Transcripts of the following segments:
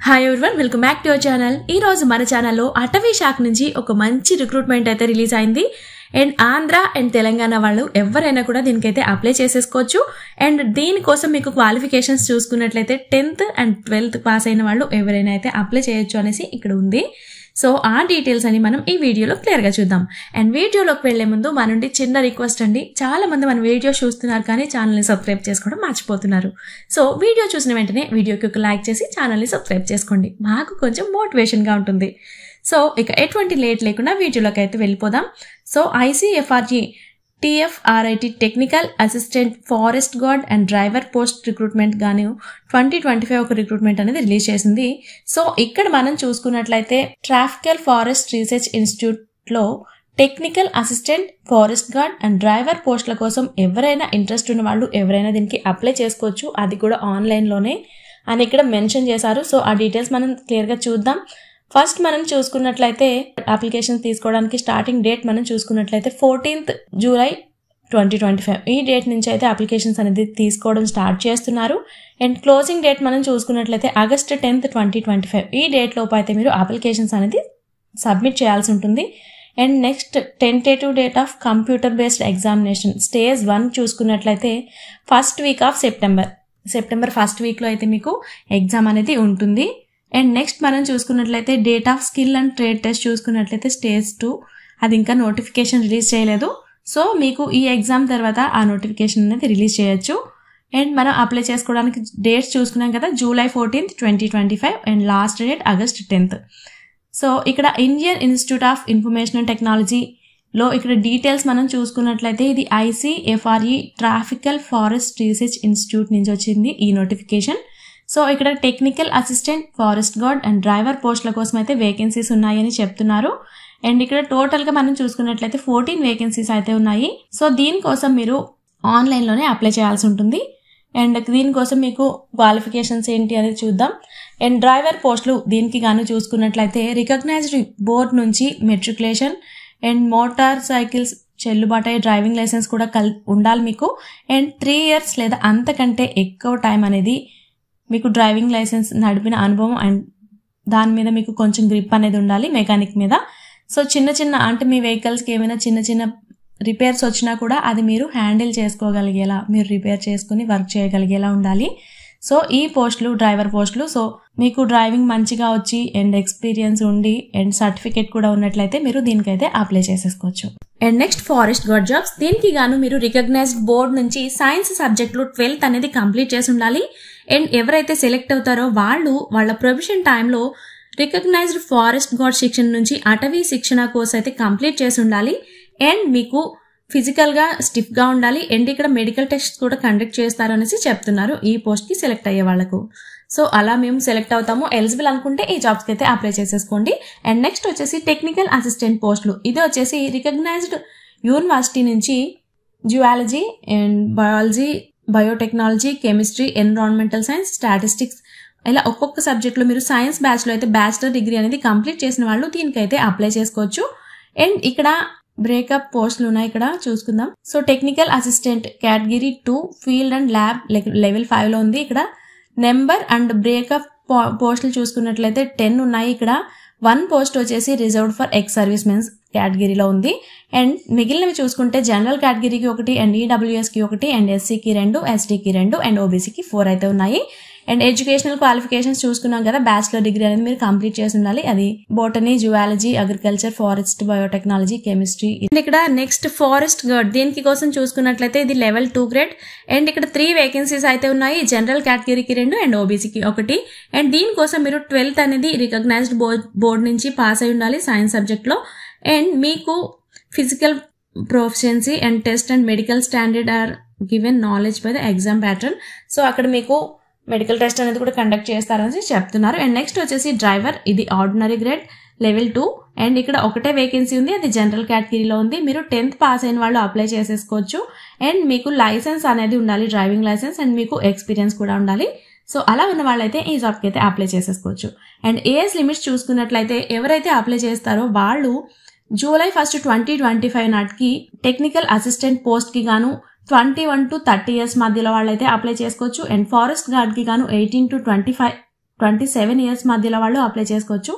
Hi everyone, welcome back to our channel. ఈ రోజు మన ఛానల్లో అటవీ శాఖ నుంచి ఒక మంచి రిక్రూట్మెంట్ అయితే రిలీజ్ అయింది. అండ్ ఆంధ్ర అండ్ తెలంగాణ వాళ్ళు ఎవరైనా కూడా దీనికైతే అప్లై చేసేసుకోవచ్చు. అండ్ దీనికోసం మీకు క్వాలిఫికేషన్స్ చూసుకున్నట్లయితే 10th and 12th పాస్ అయిన వాళ్ళు ఎవరైనా అయితే అప్లై చేయొచ్చు అనేసి ఇక్కడ ఉంది. సో ఆ డీటెయిల్స్ అని మనం ఈ వీడియోలో క్లియర్గా చూద్దాం. అండ్ వీడియోలోకి వెళ్లే ముందు మన నుండి చిన్న రిక్వెస్ట్ అండి, చాలా మంది మన వీడియో చూస్తున్నారు కానీ ఛానల్ని సబ్స్క్రైబ్ చేసుకోవడం మర్చిపోతున్నారు. సో వీడియో చూసిన వెంటనే వీడియోకి ఒక లైక్ చేసి ఛానల్ని సబ్స్క్రైబ్ చేసుకోండి, మాకు కొంచెం మోటివేషన్గా ఉంటుంది. సో ఇక ఎటువంటి లేట్ లేకుండా వీడియోలోకి అయితే వెళ్ళిపోదాం. So ICFRG TFRIT technical assistant forest guard and driver post recruitment గాను 2025 ఒక రిక్రూట్మెంట్ అనేది రిలీజ్ చేసింది. సో ఇక్కడ మనం చూసుకున్నట్లయితే ట్రాఫికల్ ఫారెస్ట్ రీసెర్చ్ ఇన్స్టిట్యూట్ లో technical assistant forest guard and driver పోస్టుల కోసం ఎవరైనా ఇంట్రెస్ట్ ఉన్న వాళ్ళు ఎవరైనా దీనికి అప్లై చేసుకోవచ్చు, అది కూడా ఆన్లైన్లోనే అని ఇక్కడ మెన్షన్ చేశారు. సో ఆ డీటెయిల్స్ మనం క్లియర్గా చూద్దాం. ఫస్ట్ మనం చూసుకున్నట్లయితే అప్లికేషన్ తీసుకోవడానికి స్టార్టింగ్ డేట్ మనం చూసుకున్నట్లయితే 14th July 2025 ఈ డేట్ నుంచి అయితే అప్లికేషన్స్ అనేది తీసుకోవడం స్టార్ట్ చేస్తున్నారు. అండ్ క్లోజింగ్ డేట్ మనం చూసుకున్నట్లయితే August 10th 2025 ఈ డేట్ లోపు అయితే మీరు అప్లికేషన్స్ అనేది సబ్మిట్ చేయాల్సి ఉంటుంది. And next tentative date of computer based examination stage 1 చూసుకున్నట్లయితే first week off September first వీక్లో అయితే మీకు ఎగ్జామ్ అనేది ఉంటుంది. అండ్ నెక్స్ట్ మనం చూసుకున్నట్లయితే date of skill and trade test చూసుకున్నట్లయితే స్టేజ్ 2 అది ఇంకా నోటిఫికేషన్ రిలీజ్ చేయలేదు. సో మీకు ఈ ఎగ్జామ్ తర్వాత ఆ నోటిఫికేషన్ అనేది రిలీజ్ చేయొచ్చు. అండ్ మనం అప్లై చేసుకోవడానికి డేట్స్ చూసుకున్నాం కదా, July 14th 2025 and last date August 10th. So ఇక్కడ Indian institute of information and టెక్నాలజీలో ఇక్కడ డీటెయిల్స్ మనం చూసుకున్నట్లయితే ఇది ICFRE tropical forest research institute నుంచి వచ్చింది ఈ నోటిఫికేషన్. సో ఇక్కడ technical assistant forest guard and driver పోస్టుల కోసం అయితే వేకెన్సీస్ ఉన్నాయని చెప్తున్నారు. అండ్ ఇక్కడ టోటల్గా మనం చూసుకున్నట్లయితే 14 వేకెన్సీస్ అయితే ఉన్నాయి. సో దీనికోసం మీరు ఆన్లైన్లోనే అప్లై చేయాల్సి ఉంటుంది. అండ్ దీనికోసం మీకు క్వాలిఫికేషన్స్ ఏంటి అనేది చూద్దాం. అండ్ డ్రైవర్ పోస్టులు దీనికి గాను చూసుకున్నట్లయితే రికగ్నైజ్డ్ బోర్డ్ నుంచి మెట్రికులేషన్ అండ్ మోటార్ సైకిల్స్ చెల్లుబాటు అయ్యే డ్రైవింగ్ లైసెన్స్ కూడా ఉండాలి మీకు. అండ్ 3 years లేదా అంతకంటే ఎక్కువ టైం అనేది మీకు డ్రైవింగ్ లైసెన్స్ నడిపిన అనుభవం అండ్ దాని మీద మీకు కొంచెం గ్రిప్ అనేది ఉండాలి మెకానిక్ మీద. సో చిన్న అంటే మీ వెహికల్స్కి ఏమైనా చిన్న రిపేర్స్ వచ్చినా కూడా అది మీరు హ్యాండిల్ చేసుకోగలిగేలా, మీరు రిపేర్ చేసుకుని వర్క్ చేయగలిగేలా ఉండాలి. సో ఈ పోస్టులు డ్రైవర్ పోస్టులు. సో మీకు డ్రైవింగ్ మంచిగా వచ్చి అండ్ ఎక్స్పీరియన్స్ ఉండి అండ్ సర్టిఫికేట్ కూడా ఉన్నట్లయితే మీరు దీనికైతే అప్లై చేసేసుకోవచ్చు. And next forest gourd jobs దీనికి గాను మీరు రికగ్నైజ్డ్ బోర్డ్ నుంచి సైన్స్ సబ్జెక్ట్లో 12th అనేది కంప్లీట్ చేసి ఉండాలి. అండ్ ఎవరైతే సెలెక్ట్ అవుతారో వాళ్ళు వాళ్ళ ప్రొఫెషన్ టైంలో రికగ్నైజ్డ్ ఫారెస్ట్ గార్డ్ శిక్షణ నుంచి అటవీ శిక్షణ కోర్స్ అయితే కంప్లీట్ చేసి ఉండాలి. అండ్ మీకు ఫిజికల్గా స్టిఫ్గా ఉండాలి. అండ్ ఇక్కడ మెడికల్ టెస్ట్ కూడా కండక్ట్ చేస్తారు అనేసి చెప్తున్నారు ఈ పోస్ట్కి సెలెక్ట్ అయ్యే వాళ్ళకు. సో అలా మేము సెలెక్ట్ అవుతాము, ఎలిజిబుల్ అనుకుంటే ఈ జాబ్స్కి అయితే అప్లై చేసేసుకోండి. అండ్ నెక్స్ట్ వచ్చేసి టెక్నికల్ అసిస్టెంట్ పోస్టులు. ఇది వచ్చేసి రికగ్నైజ్డ్ యూనివర్సిటీ నుంచి zoology and biology, biotechnology, chemistry, environmental science, statistics ఇలా ఒక్కొక్క సబ్జెక్ట్లో మీరు సైన్స్ బ్యాచ్లో అయితే బ్యాచిలర్ డిగ్రీ అనేది కంప్లీట్ చేసిన వాళ్ళు దీనికైతే అప్లై చేసుకోవచ్చు. అండ్ ఇక్కడ బ్రేకప్ పోస్టులు ఉన్నాయి, ఇక్కడ చూసుకుందాం. So technical assistant category 2 field and lab level 5లో ఉంది. ఇక్కడ నెంబర్ అండ్ బ్రేకప్ పోస్టులు చూసుకున్నట్లయితే 10 ఉన్నాయి. ఇక్కడ 1 పోస్ట్ వచ్చేసి reserved for ex service men's కేటగిరీలో ఉంది. అండ్ మిగిలినవి చూసుకుంటే జనరల్ కేటగిరీకి 1 అండ్ EWSకి 1 అండ్ SCకి 2, STకి 2 అండ్ OBCకి 4 అయితే ఉన్నాయి. అండ్ ఎడ్యుకేషనల్ క్వాలిఫికేషన్స్ చూసుకున్నాం కదా, బ్యాచిలర్ డిగ్రీ అనేది మీరు కంప్లీట్ చేసి ఉండాలి. అది botany, zoology, agriculture, forest, biotechnology, chemistry. ఇక్కడ నెక్స్ట్ ఫారెస్ట్ గార్డ్ దీనికి కోసం చూసుకున్నట్లయితే ఇది లెవెల్ 2 గ్రేడ్. అండ్ ఇక్కడ 3 వేకెన్సీస్ అయితే ఉన్నాయి, జనరల్ కేటగిరీకి 2 అండ్ OBCకి 1. అండ్ దీనికోసం మీరు 12th అనేది రికగ్నైజ్డ్ బోర్డ్ నుంచి పాస్ అయి ఉండాలి సైన్స్ సబ్జెక్ట్లో. అండ్ మీకు physical proficiency and test and medical standard are given knowledge by the exam pattern. So అక్కడ మీకు మెడికల్ టెస్ట్ అనేది కూడా కండక్ట్ చేస్తారని చెప్తున్నారు. అండ్ నెక్స్ట్ వచ్చేసి డ్రైవర్, ఇది ఆర్డినరీ గ్రేడ్ లెవెల్ 2. అండ్ ఇక్కడ 1 వేకెన్సీ ఉంది, అది జనరల్ కేటగిరీలో ఉంది. మీరు 10th పాస్ అయిన వాళ్ళు అప్లై చేసేసుకోవచ్చు. అండ్ మీకు లైసెన్స్ అనేది ఉండాలి, డ్రైవింగ్ లైసెన్స్, అండ్ మీకు ఎక్స్పీరియన్స్ కూడా ఉండాలి. సో అలా ఉన్న వాళ్ళైతే ఈ జాబ్కి అయితే అప్లై చేసేసుకోవచ్చు. అండ్ ఏజ్ లిమిట్స్ చూసుకున్నట్లయితే ఎవరైతే అప్లై చేస్తారో వాళ్ళు July 1st 2025 నాటికి టెక్నికల్ అసిస్టెంట్ పోస్ట్కి గాను 21 to 30 years మధ్యలో వాళ్ళైతే అప్లై చేసుకోవచ్చు. అండ్ ఫారెస్ట్ గార్డ్కి గాను 18 to 25 27 ఇయర్స్ మధ్యలో వాళ్ళు అప్లై చేసుకోవచ్చు.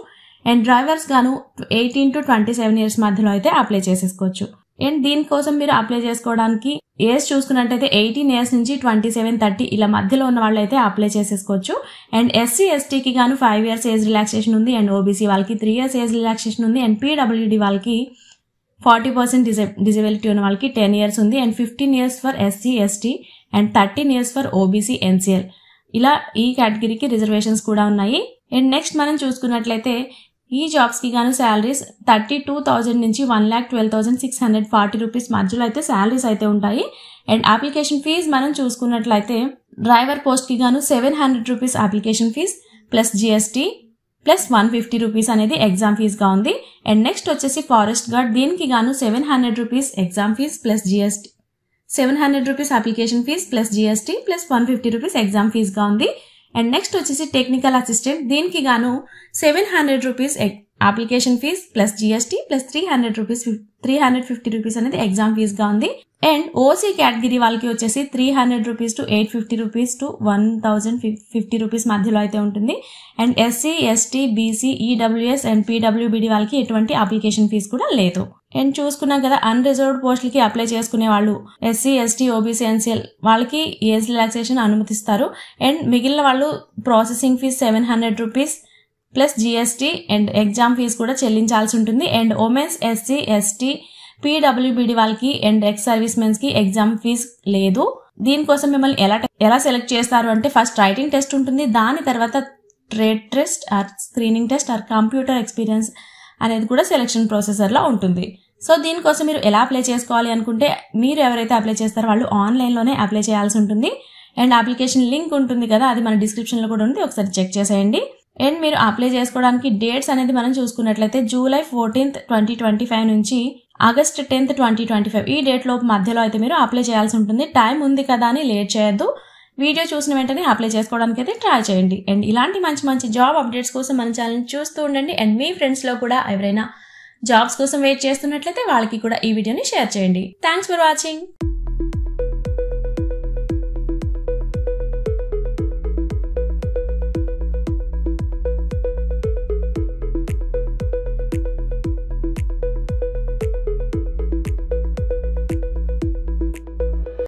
అండ్ డ్రైవర్స్ గాను 18 to 27 ఇయర్స్ మధ్యలో అయితే అప్లై చేసేసుకోవచ్చు. అండ్ దీనికోసం మీరు అప్లై చేసుకోవడానికి ఏజ్ చూసుకున్నట్టయితే 18 ఇయర్స్ నుంచి 27-30 ఇలా మధ్యలో ఉన్న వాళ్ళు అయితే అప్లై చేసేసుకోవచ్చు. అండ్ SC STకి గాను 5 ఇయర్స్ ఏజ్ రిలాక్సేషన్ ఉంది. అండ్ OBC వాళ్ళకి 3 ఇయర్స్ ఏజ్ రిలాక్సేషన్ ఉంది. అండ్ PWD వాళ్ళకి 40% డిజబిలిటీ ఉన్న వాళ్ళకి 10 ఇయర్స్ ఉంది. And 15 years for SC ST and 13 years for OBC NCL ఇలా ఈ కేటగిరీకి రిజర్వేషన్స్ కూడా ఉన్నాయి. అండ్ నెక్స్ట్ మనం చూసుకున్నట్లయితే ఈ జాబ్స్ కి గాను శాలరీస్ 32,000 నుంచి 1,12,640 రూపీస్ మధ్యలో అయితే శాలరీస్ అయితే ఉంటాయి. అండ్ అప్లికేషన్ ఫీజ్ మనం చూసుకున్నట్లయితే డ్రైవర్ పోస్ట్ కి గాను 700 rupees application fee plus GST plus 150 rupees అనేది ఎగ్జామ్ ఫీజ్ గా ఉంది. అండ్ నెక్స్ట్ వచ్చేసి ఫారెస్ట్ గార్డ్, దీనికి గాను 700 rupees exam fee plus GST 700 rupees application fee plus GST plus 150 rupees exam fee గా ఉంది. అండ్ నెక్స్ట్ వచ్చేసి టెక్నికల్ అసిస్టెంట్, దీనికి గాను 700 rupees application fee plus GST plus 350 rupees అనేది ఎగ్జామ్ ఫీజ్ గా ఉంది. అండ్ OC కేటగిరీ వాళ్ళకి వచ్చేసి 300 rupees to 850 rupees to 1,050 rupees మధ్యలో అయితే ఉంటుంది. And SC ST BC EWS and PWBD వాళ్ళకి ఎటువంటి అప్లికేషన్ ఫీజ్ కూడా లేదు. అండ్ చూసుకున్నాం కదా అన్రిజర్వ్డ్ పోస్టులకి అప్లై చేసుకునే వాళ్ళు SC ST OBC NCL వాళ్ళకి ఏజ్ రిలాక్సేషన్ అనుమతిస్తారు. అండ్ మిగిలిన వాళ్ళు processing fee 700 rupees plus GST and exam fee కూడా చెల్లించాల్సి ఉంటుంది. And women's SC ST PWBD వాళ్ళకి అండ్ ఎక్స్ సర్వీస్ మెన్స్ కి ఎగ్జామ్ ఫీజ్ లేదు. దీనికోసం మిమ్మల్ని ఎలా సెలెక్ట్ చేస్తారు అంటే ఫస్ట్ రైటింగ్ టెస్ట్ ఉంటుంది, దాని తర్వాత trade test or screening test or computer experience అనేది కూడా సెలెక్షన్ ప్రొసెసర్ లో ఉంటుంది. సో దీనికోసం మీరు ఎలా అప్లై చేసుకోవాలి అనుకుంటే మీరు ఎవరైతే అప్లై చేస్తారో వాళ్ళు ఆన్లైన్ లోనే అప్లై చేయాల్సి ఉంటుంది. అండ్ అప్లికేషన్ లింక్ ఉంటుంది కదా, అది మన డిస్క్రిప్షన్ లో కూడా ఉంది, ఒకసారి చెక్ చేసేయండి. అండ్ మీరు అప్లై చేసుకోవడానికి డేట్స్ అనేది మనం చూసుకున్నట్లయితే జూలై 14th 2025 నుంచి ఆగస్ట్ 10th 2025 ఈ డేట్ లోపు మధ్యలో అయితే మీరు అప్లై చేయాల్సి ఉంటుంది. టైం ఉంది కదా అని లేట్ చేయొద్దు, వీడియో చూసిన వెంటనే అప్లై చేసుకోవడానికి అయితే ట్రై చేయండి. అండ్ ఇలాంటి మంచి మంచి జాబ్ అప్డేట్స్ కోసం మన ఛానల్ చూస్తూ ఉండండి. అండ్ మీ ఫ్రెండ్స్ లో కూడా ఎవరైనా జాబ్స్ కోసం వెయిట్ చేస్తున్నట్లయితే వాళ్ళకి కూడా ఈ వీడియోని షేర్ చేయండి. Thanks for watching.